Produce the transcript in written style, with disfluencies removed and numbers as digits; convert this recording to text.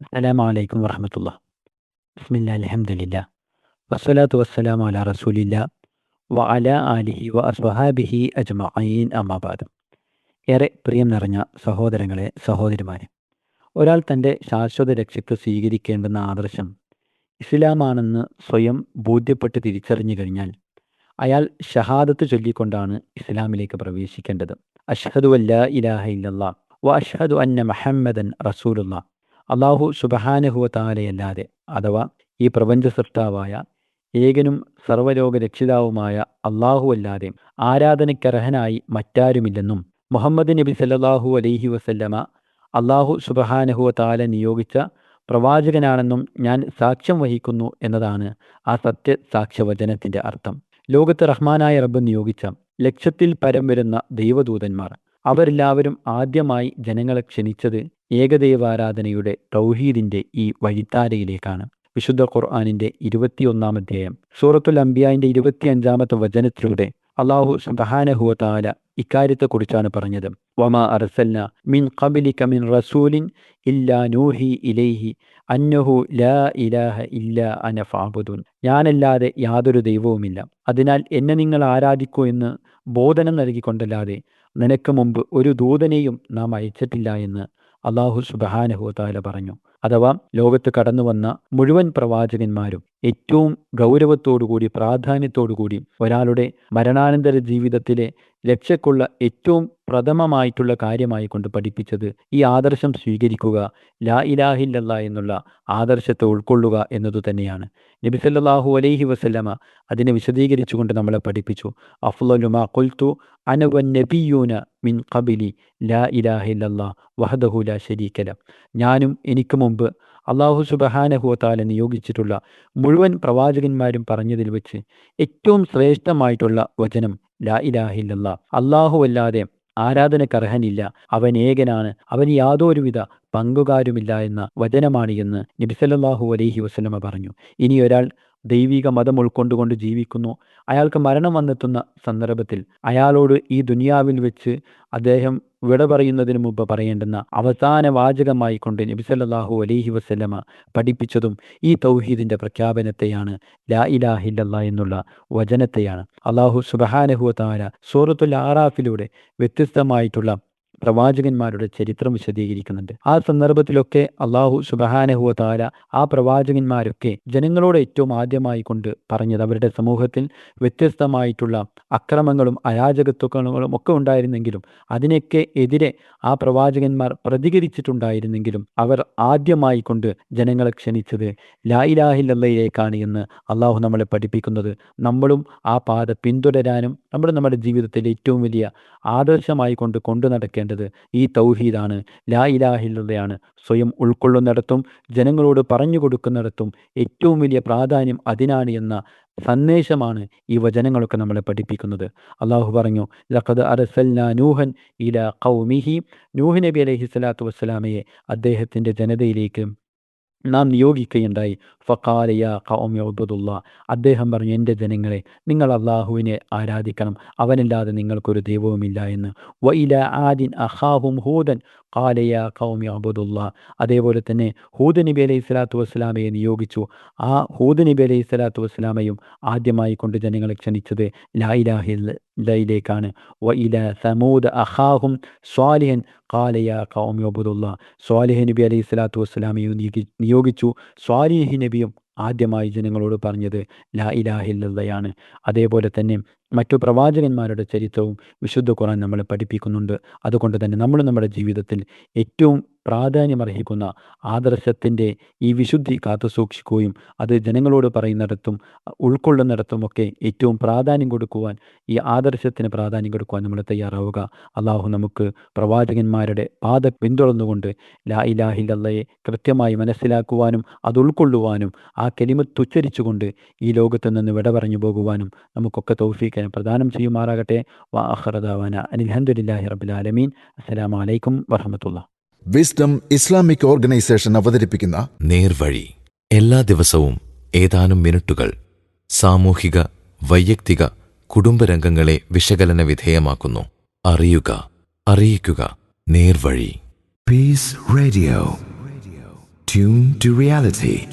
അസ്സലാമു അലൈക്കും വറഹ്മത്തുള്ളാഹ്. ബിസ്മില്ലാഹി അൽഹംദുലില്ലാഹ്. വസ്സലാത്തു വസ്സലാമു അലാ റസൂലില്ലാഹ് വ അലാ ആലിഹി വ അസ്വഹാബിഹി അജ്മഈൻ അമ്മാ ബഅദ്. ഏറെ പ്രിയം നിറഞ്ഞ സഹോദരങ്ങളെ, സഹോദരിമാരെ, ഒരാൾ തൻ്റെ ശാശ്വത രക്ഷയ്ക്ക് സ്വീകരിക്കേണ്ടുന്ന ആദർശം ഇസ്ലാമാണെന്ന് സ്വയം ബോധ്യപ്പെട്ട് തിരിച്ചറിഞ്ഞു കഴിഞ്ഞാൽ അയാൾ ഷഹാദത്ത് ചൊല്ലിക്കൊണ്ടാണ് ഇസ്ലാമിലേക്ക് പ്രവേശിക്കേണ്ടത്. അഷ്ഹദു അല്ലാ ഇലാഹ ഇല്ലല്ലാഹ് വ അഷ്ഹദു അന്ന മുഹമ്മദൻ റസൂലുള്ളാഹ്. അല്ലാഹു സുബ്ഹാനഹു വ തആലയല്ലാതെ, അഥവാ ഈ പ്രപഞ്ച സൃഷ്ടാവായ ഏകനും സർവ്വലോക രക്ഷിതാവുമായ അല്ലാഹു അല്ലാതെ ആരാധനയ്ക്കർഹനായി മറ്റാരുമില്ലെന്നും മുഹമ്മദ് നബി സല്ലല്ലാഹു അലൈഹി വസല്ലമ അല്ലാഹു സുബ്ഹാനഹു വ തആല നിയോഗിച്ച പ്രവാചകനാണെന്നും ഞാൻ സാക്ഷ്യം വഹിക്കുന്നു എന്നതാണ് ആ സത്യസാക്ഷ്യവചനത്തിൻ്റെ അർത്ഥം. ലോകത്ത് റഹ്മാനായ റബ്ബ് നിയോഗിച്ച ലക്ഷത്തിൽ പരം വരുന്ന ദൈവദൂതന്മാർ, അവരെല്ലാവരും ആദ്യമായി ജനങ്ങളെ ക്ഷണിച്ചത് ഏകദൈവാരാധനയുടെ തൗഹീദിൻ്റെ ഈ വഴിത്താരയിലേക്കാണ്. വിശുദ്ധ ഖുർആനിൻ്റെ 21-ാം അധ്യായം സൂറത്തുൽ അംബിയായിൻ്റെ 25-ാമത്തെ വചനത്തിലൂടെ അല്ലാഹു സുബ്ഹാനഹു വ തആല ഇക്കാര്യത്തെക്കുറിച്ചാണ് പറഞ്ഞത്. വമാ അർസൽന മിൻ ഖബ്ലിക മിൻ റസൂലിൻ ഇല്ലാ നൂഹി ഇലൈഹി അന്നഹു ലാ ഇലാഹ ഇല്ലാ അന ഫഅ്ബുദൂൻ. ഞാനല്ലാതെ യാതൊരു ദൈവവുമില്ല, അതിനാൽ എന്നെ നിങ്ങൾ ആരാധിക്കൂ എന്ന് ബോധനം നൽകിക്കൊണ്ടല്ലാതെ നിനക്ക് മുമ്പ് ഒരു ദൂതനെയും നാം അയച്ചിട്ടില്ല എന്ന് അല്ലാഹു സുബ്ഹാനഹു വ തആല പറഞ്ഞു. അഥവാ ലോകത്ത് കടന്നു വന്ന മുഴുവൻ പ്രവാചകന്മാരും ഏറ്റവും ഗൗരവത്തോടുകൂടി, പ്രാധാന്യത്തോടുകൂടി ഒരാളുടെ മരണാനന്തര ജീവിതത്തിലെ രക്ഷയ്ക്കുള്ള ഏറ്റവും പ്രഥമമായിട്ടുള്ള കാര്യമായി കൊണ്ട് പഠിപ്പിച്ചത് ഈ ആദർശം സ്വീകരിക്കുക, ലാ ഇലാഹ ഇല്ലല്ലാഹ് എന്നുള്ള ആദർശത്തെ ഉൾക്കൊള്ളുക എന്നതു തന്നെയാണ്. നബി സല്ലല്ലാഹു അലൈഹി വസല്ലമ അതിനെ വിശദീകരിച്ചുകൊണ്ട് നമ്മളെ പഠിപ്പിച്ചു. അഫ്ളലു മാ ഖുൽതു അന വന്നബിയ്യൂന മിൻ ഖബ്ലി ലാ ഇലാഹ ഇല്ലല്ലാഹ് വഹ്ദഹു ലാ ശരീക ലഹ്. ഞാനും എനിക്ക് മുമ്പ് അല്ലാഹു സുബ്ഹാനഹു വ തആല നിയോഗിച്ചിട്ടുള്ള മുഴുവൻ പ്രവാചകന്മാരും പറഞ്ഞതിൽ വെച്ച് ഏറ്റവും ശ്രേഷ്ഠമായിട്ടുള്ള വചനം ലാ ഇലാഹ ഇല്ലല്ലാഹ്, അല്ലാഹു അല്ലാതെ ആരാധനക്കർഹനില്ല, അവൻ ഏകനാണ്, അവന് യാതൊരുവിധ പങ്കുകാരുമില്ല എന്ന വചനമാണ് എന്ന് നബി സല്ലല്ലാഹു അലൈഹി വസല്ലമ പറഞ്ഞു. ഇനി ഒരാൾ ദൈവിക മതം ഉൾക്കൊണ്ടുകൊണ്ട് ജീവിക്കുന്നു, അയാൾക്ക് മരണം വന്നെത്തുന്ന സന്ദർഭത്തിൽ അയാളോട് ഈ ദുനിയാവിൽ വെച്ച് അദ്ദേഹം വിട പറയുന്നതിന് മുമ്പ് പറയേണ്ടുന്ന അവസാന വാചകമായി കൊണ്ട് നബി സല്ലല്ലാഹു അലൈഹി വസല്ലമ പഠിപ്പിച്ചതും ഈ തൗഹീദിൻ്റെ പ്രഖ്യാപനത്തെയാണ്, ലാ ഇലാഹ ഇല്ലല്ലാഹ് എന്നുള്ള വചനത്തെയാണ്. അല്ലാഹു സുബ്ഹാനഹു വ തആല സൂറത്തുൽ ആറാഫിലൂടെ വ്യത്യസ്തമായിട്ടുള്ള പ്രവാചകന്മാരുടെ ചരിത്രം വിശദീകരിക്കുന്നുണ്ട്. ആ സന്ദർഭത്തിലൊക്കെ അല്ലാഹു സുബ്ഹാനഹു വ തആല ആ പ്രവാചകന്മാരൊക്കെ ജനങ്ങളോട് ഏറ്റവും ആദ്യമായി കൊണ്ട് പറഞ്ഞത്, അവരുടെ സമൂഹത്തിൽ വ്യത്യസ്തമായിട്ടുള്ള അക്രമങ്ങളും അരാജകത്വങ്ങളും ഒക്കെ ഉണ്ടായിരുന്നെങ്കിലും അതിനൊക്കെ എതിരെ ആ പ്രവാചകന്മാർ പ്രതികരിച്ചിട്ടുണ്ടായിരുന്നെങ്കിലും അവർ ആദ്യമായി കൊണ്ട് ജനങ്ങളെ ക്ഷണിച്ചത് ലാ ഇലാഹ ഇല്ലല്ലാഹിലേക്കാണ് എന്ന് അല്ലാഹു നമ്മളെ പഠിപ്പിക്കുന്നത്. നമ്മളും ആ പാത പിന്തുടരാനും നമ്മുടെ ജീവിതത്തിൽ ഏറ്റവും വലിയ ആദർശമായി കൊണ്ടു നടക്കേണ്ടത് ഈ തൗഹീദാണ്, ലാ ഇലാഹ ഇല്ലല്ലാഹയാണ്. സ്വയം ഉൾക്കൊള്ളുന്നിടത്തും ജനങ്ങളോട് പറഞ്ഞു കൊടുക്കുന്നിടത്തും ഏറ്റവും വലിയ പ്രാധാന്യം അതിനാണ് എന്ന സന്ദേശമാണ് ഈ വചനങ്ങളൊക്കെ നമ്മളെ പഠിപ്പിക്കുന്നത്. അല്ലാഹു പറഞ്ഞു, ലഖദ് അർസൽനാ നൂഹൻ ഇലാ ഖൗമിഹി. നൂഹ് നബി അലൈഹി സ്വലാത്തു വസ്സലാമയെ അദ്ദേഹത്തിൻ്റെ ജനതയിലേക്ക് നാം നിയോഗിക്കുകയുണ്ടായി. ഫഖാല യാ ഖൗമി ഉബ്ദുല്ലാഹ്. അദ്ദേഹം പറഞ്ഞു, എൻ്റെ ജനങ്ങളെ, നിങ്ങൾ അള്ളാഹുവിനെ ആരാധിക്കണം, അവനല്ലാതെ നിങ്ങൾക്കൊരു ദൈവവുമില്ല എന്ന്. വ ഇലാ ആദിൻ അഖാഹും ഹൂദൻ ഖാല യാ ഖൗമി ഉബ്ദുല്ലാഹ്. അതേപോലെ തന്നെ ഹൂദ് നബി അലൈഹി സ്വലാത്തു വസ്സലാമയെ നിയോഗിച്ചു. ആ ഹൂദ് നബി അലൈഹി സ്വലാത്തു വസ്സലാമയും ആദ്യമായി കൊണ്ട് ജനങ്ങളെ ക്ഷണിച്ചത് ലാ ഇലാഹ ഇല്ലല്ലാഹിലേക്കാണ്. വ ഇലാ സമൂദ് അഖാഹും സ്വാലിഹൻ ഖാല യാ ഖൗമി ഉബ്ദുല്ലാഹ്. സ്വാലിഹ് നബി അലൈഹി സ്വലാത്തു വസ്സലാമയും നിയോഗിച്ചു. സ്വാലിഹ് നബിയും ആദ്യമായി ജനങ്ങളോട് പറഞ്ഞത് ലാ ഇലാഹ ഇല്ലല്ലാഹയാണ്. അതേപോലെ തന്നെ മറ്റു പ്രവാചകന്മാരുടെ ചരിത്രവും വിശുദ്ധ ഖുർആൻ നമ്മളെ പഠിപ്പിക്കുന്നുണ്ട്. അതുകൊണ്ട് തന്നെ നമ്മൾ നമ്മുടെ ജീവിതത്തിൽ ഏറ്റവും പ്രാധാന്യമർഹിക്കുന്ന ആദർശത്തിൻ്റെ ഈ വിശുദ്ധി കാത്തു സൂക്ഷിക്കുകയും അത് ജനങ്ങളോട് പറയുന്നിടത്തും ഉൾക്കൊള്ളുന്നിടത്തുമൊക്കെ ഏറ്റവും പ്രാധാന്യം കൊടുക്കുവാൻ, ഈ ആദർശത്തിന് പ്രാധാന്യം കൊടുക്കുവാൻ നമ്മൾ തയ്യാറാവുക. അള്ളാഹു നമുക്ക് പ്രവാചകന്മാരുടെ പാത പിന്തുടർന്നുകൊണ്ട് ലാ ഇലാഹ ഇല്ലല്ലാഹയെ കൃത്യമായി മനസ്സിലാക്കുവാനും അത് ഉൾക്കൊള്ളുവാനും ആ കലിമത്ത് ഉച്ചരിച്ചുകൊണ്ട് ഈ ലോകത്ത് നിന്ന് വിട പറഞ്ഞു പോകുവാനും നമുക്കൊക്കെ തൗഫീഖ് പ്രദാനം ചെയ്യുമാറാകട്ടെ. വ ആഖിറു ദഅവാനാ അനിൽ ഹംദുലില്ലാഹി റബ്ബിൽ ആലമീൻ. അസ്സലാമു അലൈക്കും വറഹ്മത്തുള്ളാഹി. വിസ്ഡം ഇസ്ലാമിക് ഓർഗനൈസേഷൻ അവതരിപ്പിക്കുന്ന നേർവഴി. എല്ലാ ദിവസവും ഏതാനും മിനിറ്റുകൾ സാമൂഹിക, വൈയക്തിക, കുടുംബരംഗങ്ങളെ വിശകലന വിധേയമാക്കുന്നു. അറിയുക, അറിയിക്കുക. നേർവഴി. Peace Radio. Tune to reality.